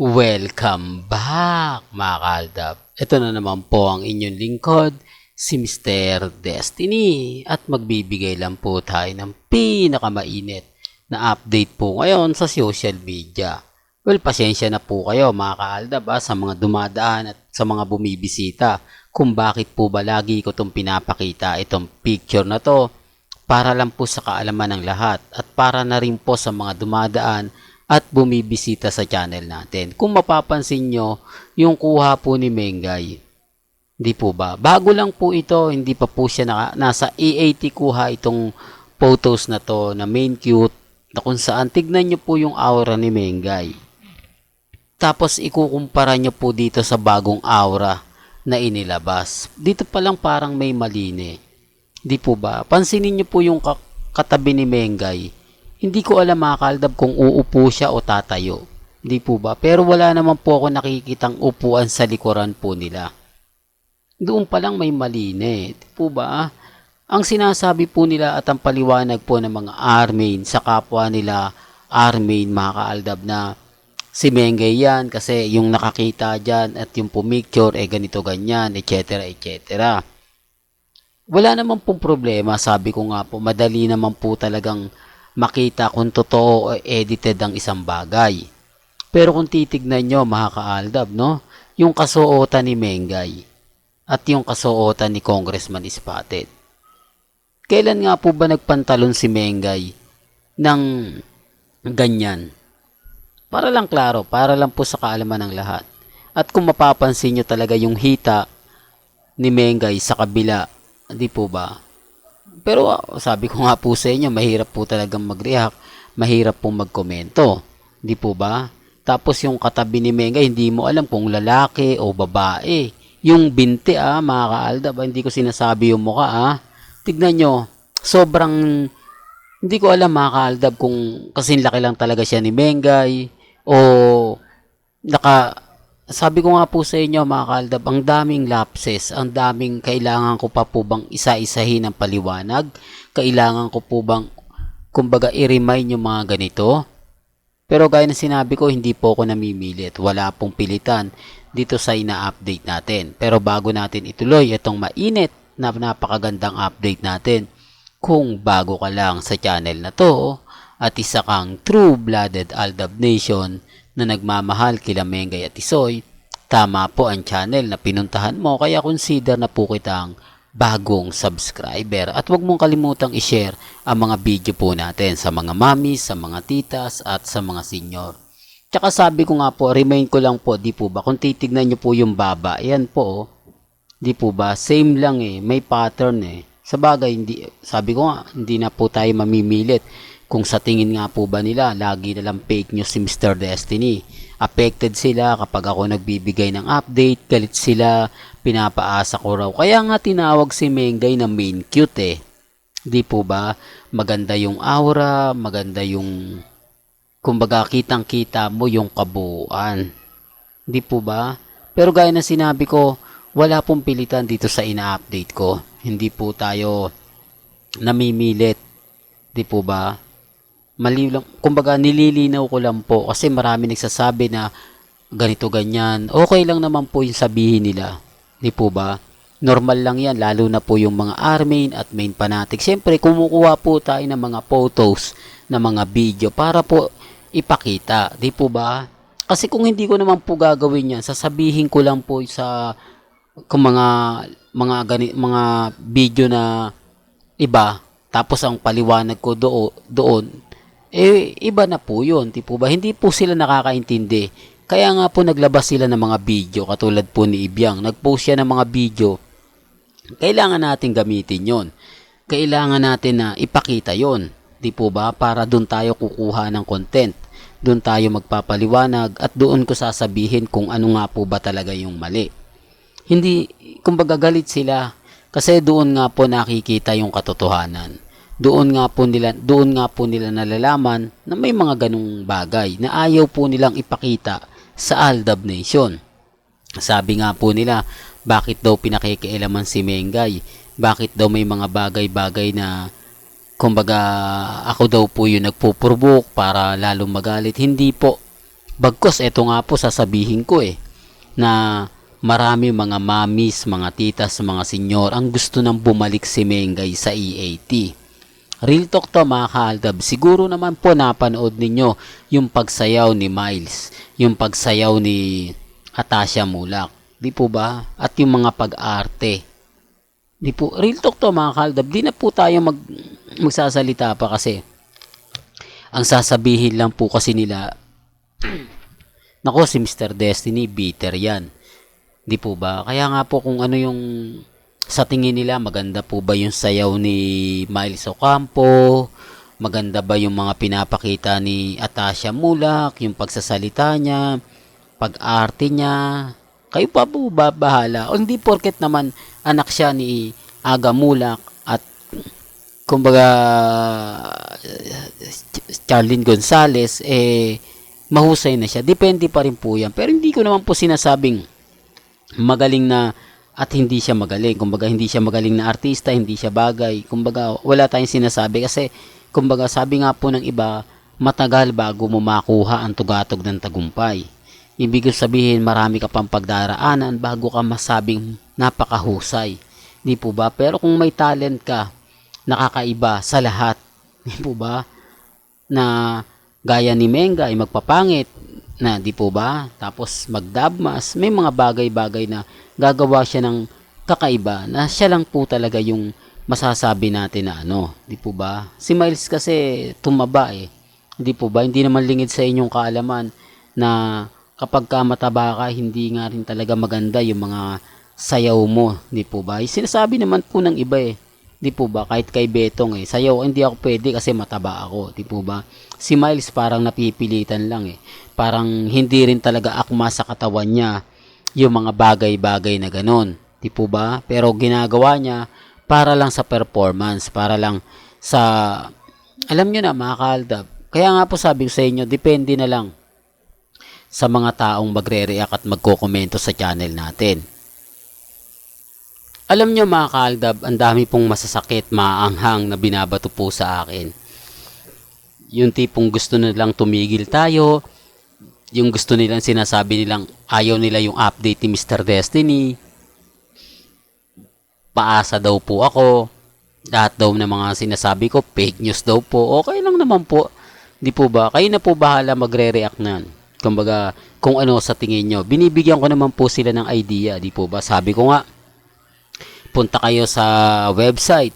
Welcome back mga kaaldab. Ito na naman po ang inyong lingkod, si Mr. Destiny. At magbibigay lang po tayo ng pinakamainit na update po ngayon sa social media. Well, pasensya na po kayo mga kaaldab sa mga dumadaan at sa mga bumibisita kung bakit po ba lagi ko itong pinapakita itong picture na to para lang po sa kaalaman ng lahat at para na rin po sa mga dumadaan at bumibisita sa channel natin. Kung mapapansin nyo, yung kuha po ni Mengay, hindi po ba? Bago lang po ito, hindi pa po siya nasa E80 kuha itong photos na to na main cute na kung saan tignan nyo po yung aura ni Mengay. Tapos ikukumpara nyo po dito sa bagong aura na inilabas. Dito pa lang parang may maline. Di po ba? Pansinin nyo po yung katabi ni Mengay. Hindi ko alam mga kaaldab kung uupo siya o tatayo. Di po ba? Pero wala naman po ako nakikitang upuan sa likuran po nila. Doon pa lang may maline. Di po ba? Ang sinasabi po nila at ang paliwanag po ng mga armain sa kapwa nila armain mga kaaldab na si Mengay yan kasi yung nakakita dyan at yung pumicture ganito ganyan etc. etc. Wala naman pong problema, sabi ko nga po, madali naman po talagang makita kung totoo o edited ang isang bagay. Pero kung titignan nyo mga kaaldab, no? Yung kasuotan ni Mengay at yung kasuotan ni Congressman Spotted. Kailan nga po ba nagpantalon si Mengay ng ganyan? Para lang klaro, para lang po sa kaalaman ng lahat. At kung mapapansin nyo talaga yung hita ni Mengay sa kabila, di po ba? Pero sabi ko nga po sa inyo, mahirap po talagang mag-react, mahirap po magkomento. Di po ba? Tapos yung katabi ni Mengay, hindi mo alam kung lalaki o babae. Yung binti mga kaaldab, hindi ko sinasabi yung mukha Tignan nyo, sobrang, hindi ko alam mga kaaldab kung kasing laki lang talaga siya ni Mengay o sabi ko nga po sa inyo mga kaaldab, ang daming lapses, ang daming kailangan ko pa po bang isa-isahin ng paliwanag, kailangan ko po bang kumbaga i-remind yung mga ganito. Pero gaya ng sinabi ko, hindi po ako namimilit, wala pong pilitan dito sa ina-update natin. Pero bago natin ituloy itong mainit na napakagandang update natin, kung bago ka lang sa channel na to at isa kang true-blooded Aldab Nation na nagmamahal kila Mengay at Tisoy, tama po ang channel na pinuntahan mo, kaya consider na po kitang bagong subscriber. At huwag mong kalimutang i-share ang mga video po natin sa mga mamis, sa mga titas at sa mga senior. Tsaka sabi ko nga po, remind ko lang po, di po ba, kung titignan nyo po yung baba, yan po, di po ba, same lang may pattern Sa bagay, hindi, sabi ko nga, hindi na po tayo mamimilit. Kung sa tingin nga po ba nila, lagi na lang fake news si Mr. Destiny. Affected sila kapag ako nagbibigay ng update, galit sila, pinapaasa ko raw. Kaya nga tinawag si Mengay na main cute Di po ba? Maganda yung aura, maganda yung, kumbaga kitang-kita mo yung kabuuan. Di po ba? Pero gaya ng sinabi ko, wala pong pilitan dito sa ina-update ko. Hindi po tayo namimilit. Di po ba? Kumbaga nililinaw ko lang po kasi marami nagsasabi na ganito ganyan. Okay lang naman po yung sabihin nila. Di po ba? Normal lang yan, lalo na po yung mga armain at main fanatic. Siyempre, kumukuha po tayo ng mga photos, ng mga video para po ipakita. Di po ba? Kasi kung hindi ko naman po gagawin yan, sasabihin ko lang po sa kung mga video na iba, tapos ang paliwanag ko doon iba na po yun, di po ba? Hindi po sila nakakaintindi. Kaya nga po naglabas sila ng mga video, katulad po ni Ibyang. Nagpost siya ng mga video. Kailangan natin gamitin yon. Kailangan natin na ipakita yon, di po ba? Para doon tayo kukuha ng content. Doon tayo magpapaliwanag at doon ko sasabihin kung ano nga po ba talaga yung mali. Hindi, kumbaga galit sila kasi doon nga po nakikita yung katotohanan. Doon nga po nila nalalaman na may mga ganung bagay na ayaw po nilang ipakita sa Aldab Nation. Sabi nga po nila, bakit daw pinakikialaman si Mengay? Bakit daw may mga bagay-bagay na kumbaga ako daw po yung nagpupurubok para lalong magalit? Hindi po. Bagkos, eto nga po sasabihin ko na marami mga mamis, mga titas, mga senyor ang gusto nang bumalik si Mengay sa EAT. Real talk to mga kaaldab. Siguro naman po napanood ninyo yung pagsayaw ni Miles, yung pagsayaw ni Atasha Mulak. Di po ba? At yung mga pag-arte. Di po, real talk to mga kaaldab. Di na po tayo magsasalita pa kasi ang sasabihin lang po kasi nila, nako si Mr. Destiny, bitter yan. Di po ba? Kaya nga po kung ano yung sa tingin nila, maganda po ba yung sayaw ni Miles Ocampo? Maganda ba yung mga pinapakita ni Atasha Mulak? Yung pagsasalita niya? Pag-arte niya? Kayo pa po ba bahala? O hindi porket naman anak siya ni Aga Mulak at kumbaga Charlene Gonzalez, mahusay na siya. Depende pa rin po yan. Pero hindi ko naman po sinasabing magaling na at hindi siya magaling. Kumbaga hindi siya magaling na artista, hindi siya bagay. Kumbaga wala tayong sinasabi kasi kumbaga sabi nga po ng iba, matagal bago mo makuha ang tugatog ng tagumpay. Ibig sabihin marami ka pang pagdaraanan bago ka masabing napakahusay. Di po ba? Pero kung may talent ka, nakakaiba sa lahat. Di po ba? Na gaya ni Menga ay magpapangit na, di po ba? Tapos magdabmas, may mga bagay-bagay na gagawa siya ng kakaiba na siya lang po talaga yung masasabi natin na ano, di po ba? Si Miles kasi tumaba di po ba? Hindi naman lingid sa inyong kaalaman na kapag ka mataba ka, hindi nga rin talaga maganda yung mga sayaw mo, di po ba? Sinasabi naman po ng iba di po ba? Kahit kay Betong sayaw, hindi ako pwede kasi mataba ako, di po ba? Si Miles parang napipilitan lang Parang hindi rin talaga akma sa katawan niya yung mga bagay-bagay na ganun, di po ba? Pero ginagawa niya para lang sa performance, para lang sa, alam niyo na mga kaaldab. Kaya nga po sabi ko sa inyo, depende na lang sa mga taong magre-react at magko-komento sa channel natin. Alam nyo mga kaaldab, ang dami pong masasakit, maanghang na binabato po sa akin. Yung tipong gusto nilang tumigil tayo, yung gusto nilang sinasabi nilang ayaw nila yung update ni Mr. Destiny, paasa daw po ako, lahat daw ng mga sinasabi ko, fake news daw po, okay lang naman po. Di po ba? Kayo na po bahala magre-react nan. Kumbaga, kung ano sa tingin nyo. Binibigyan ko naman po sila ng idea, di po ba? Sabi ko nga, punta kayo sa website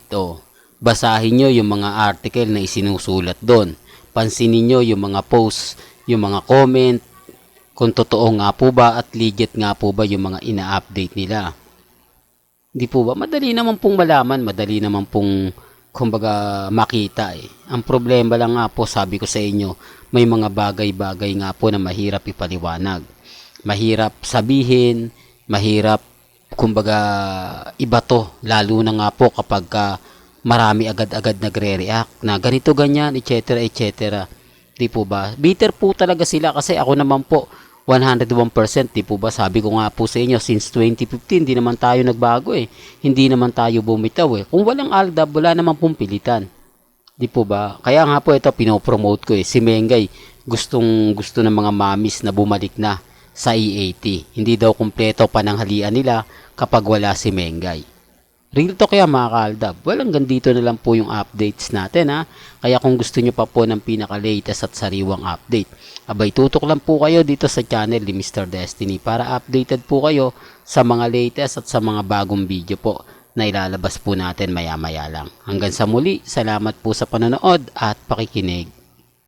basahin nyo yung mga article na isinusulat doon. Pansinin nyo yung mga posts, yung mga comment, kung totoo nga po ba at legit nga po ba yung mga ina-update nila. Di po ba? Madali naman pong malaman, madali naman pong kumbaga makita Ang problema lang nga po, sabi ko sa inyo, may mga bagay-bagay nga po na mahirap ipaliwanag. Mahirap sabihin, mahirap kumbaga iba to, lalo na nga po kapag marami agad-agad nagre-react na ganito ganyan, etc. etc. Di po ba? Bitter po talaga sila kasi ako naman po 101%, di po ba? Sabi ko nga po sa inyo, since 2015 di naman tayo nagbago Hindi naman tayo bumitaw Kung walang aldab, wala naman pong pilitan. Di po ba? Kaya nga po ito pinopromote ko Si Mengay, gusto ng mga mamis na bumalik na sa EAT. Hindi daw kumpleto pananghalian nila kapag wala si Mengay. Real talk kaya mga kaaldab. Hanggang dito na lang po yung updates natin Kaya kung gusto nyo pa po ng pinaka-latest at sariwang update, abay tutok lang po kayo dito sa channel ni Mr. Destiny para updated po kayo sa mga latest at sa mga bagong video po na ilalabas po natin maya-maya lang. Hanggang sa muli, salamat po sa panonood at pakikinig.